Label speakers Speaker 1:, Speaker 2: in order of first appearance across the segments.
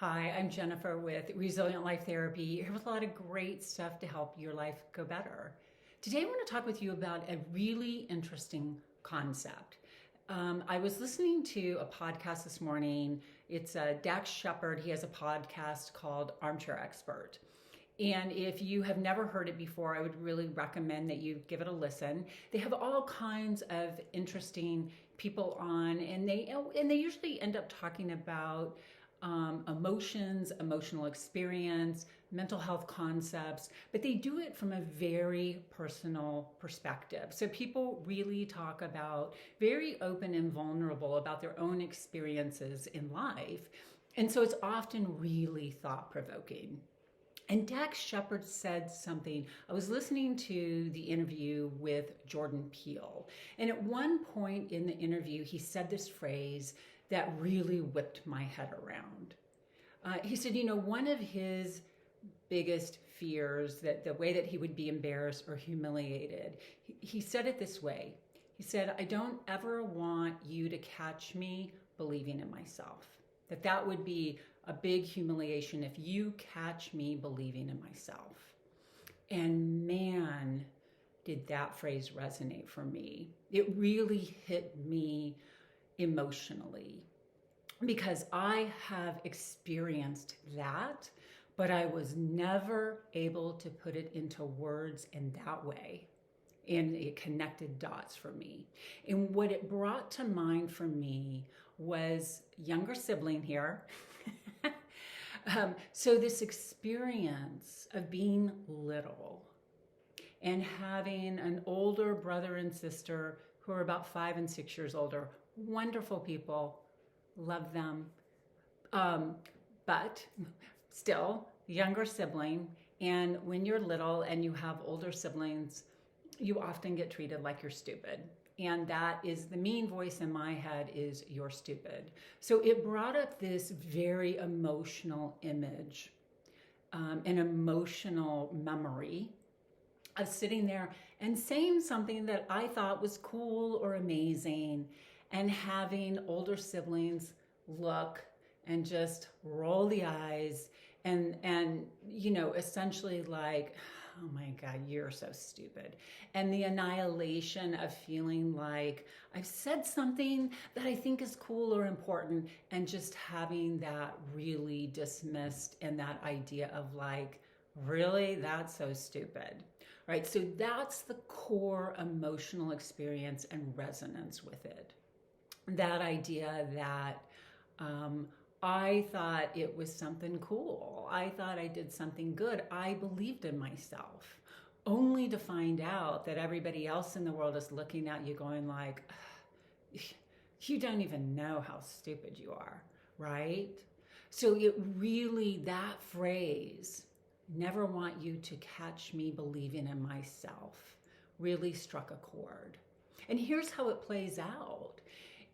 Speaker 1: Hi, I'm Jennifer with Resilient Life Therapy, here with a lot of great stuff to help your life go better. Today I want to talk with you about a really interesting concept. I was listening to a podcast this morning. It's Dax Shepard. He has a podcast called Armchair Expert. And if you have never heard it before, I would really recommend that you give it a listen. They have all kinds of interesting people on, and they usually end up talking about emotions, emotional experience, mental health concepts, but they do it from a very personal perspective. So people really talk about very open and vulnerable about their own experiences in life. And so it's often really thought-provoking. And Dax Shepard said something. I was listening to the interview with Jordan Peele, and at one point in the interview, he said this phrase that really whipped my head around. He said, one of his biggest fears, that the way that he would be embarrassed or humiliated, he said it this way. He said, I don't ever want you to catch me believing in myself. That would be a big humiliation if you catch me believing in myself. And man, did that phrase resonate for me. It really hit me emotionally because I have experienced that, but I was never able to put it into words in that way. And it connected dots for me. And what it brought to mind for me was younger sibling here. So this experience of being little and having an older brother and sister who are about 5 and 6 years older, wonderful people, love them, but still younger sibling. And when you're little and you have older siblings, you often get treated like you're stupid. And that is the mean voice in my head is you're stupid. So it brought up this very emotional image, an emotional memory of sitting there and saying something that I thought was cool or amazing, and having older siblings look and just roll the eyes and essentially like, oh my God, you're so stupid. And the annihilation of feeling like I've said something that I think is cool or important, and just having that really dismissed, and that idea of like, really, that's so stupid, right? So that's the core emotional experience and resonance with it. That idea that I thought it was something cool. I thought I did something good. I believed in myself, only to find out that everybody else in the world is looking at you going like, you don't even know how stupid you are, right? So it really, that phrase, never want you to catch me believing in myself, really struck a chord. And here's how it plays out.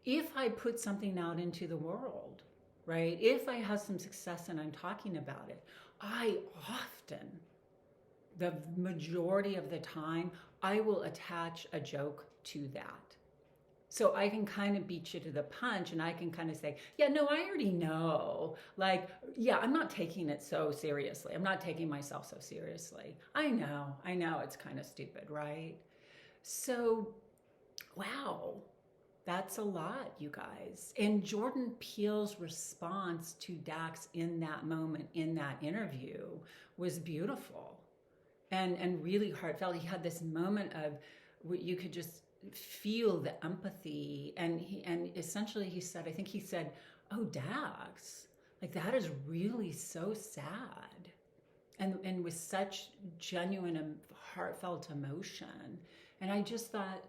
Speaker 1: If I put something out into the world, right? If I have some success and I'm talking about it, I often, the majority of the time, I will attach a joke to that. So I can kind of beat you to the punch, and I can kind of say, yeah, no, I already know. Like, yeah, I'm not taking it so seriously. I'm not taking myself so seriously. I know it's kind of stupid, right? So, wow. That's a lot, you guys. And Jordan Peele's response to Dax in that moment, in that interview, was beautiful and really heartfelt. He had this moment of where you could just feel the empathy. And essentially he said, I think he said, oh, Dax, like that is really so sad. And with such genuine and heartfelt emotion. And I just thought,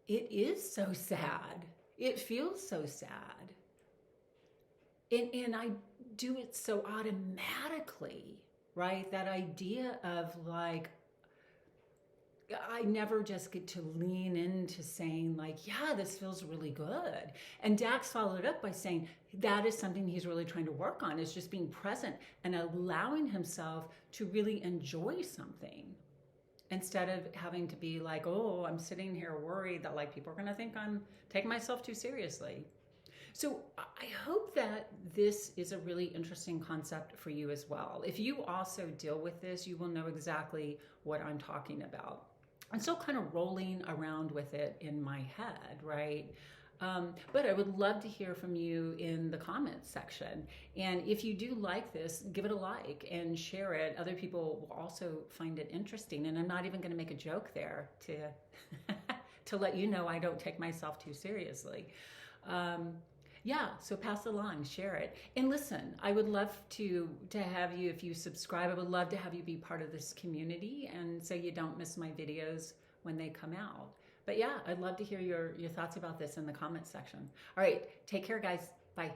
Speaker 1: it is so sad. It feels so sad. And I do it so automatically, right? That idea of like, I never just get to lean into saying like, yeah, this feels really good. And Dax followed up by saying that is something he's really trying to work on, is just being present and allowing himself to really enjoy something, instead of having to be like, oh, I'm sitting here worried that like people are going to think I'm taking myself too seriously. So I hope that this is a really interesting concept for you as well. If you also deal with this, you will know exactly what I'm talking about. I'm still kind of rolling around with it in my head, right? But I would love to hear from you in the comments section. And if you do like this, give it a like and share it. Other people will also find it interesting. And I'm not even going to make a joke there to to let you know I don't take myself too seriously. Um, yeah, so pass it along, share it, and listen. I would love to have you, if you subscribe, I would love to have you be part of this community, and so you don't miss my videos when they come out. But yeah, I'd love to hear your thoughts about this in the comments section. All right, take care, guys. Bye.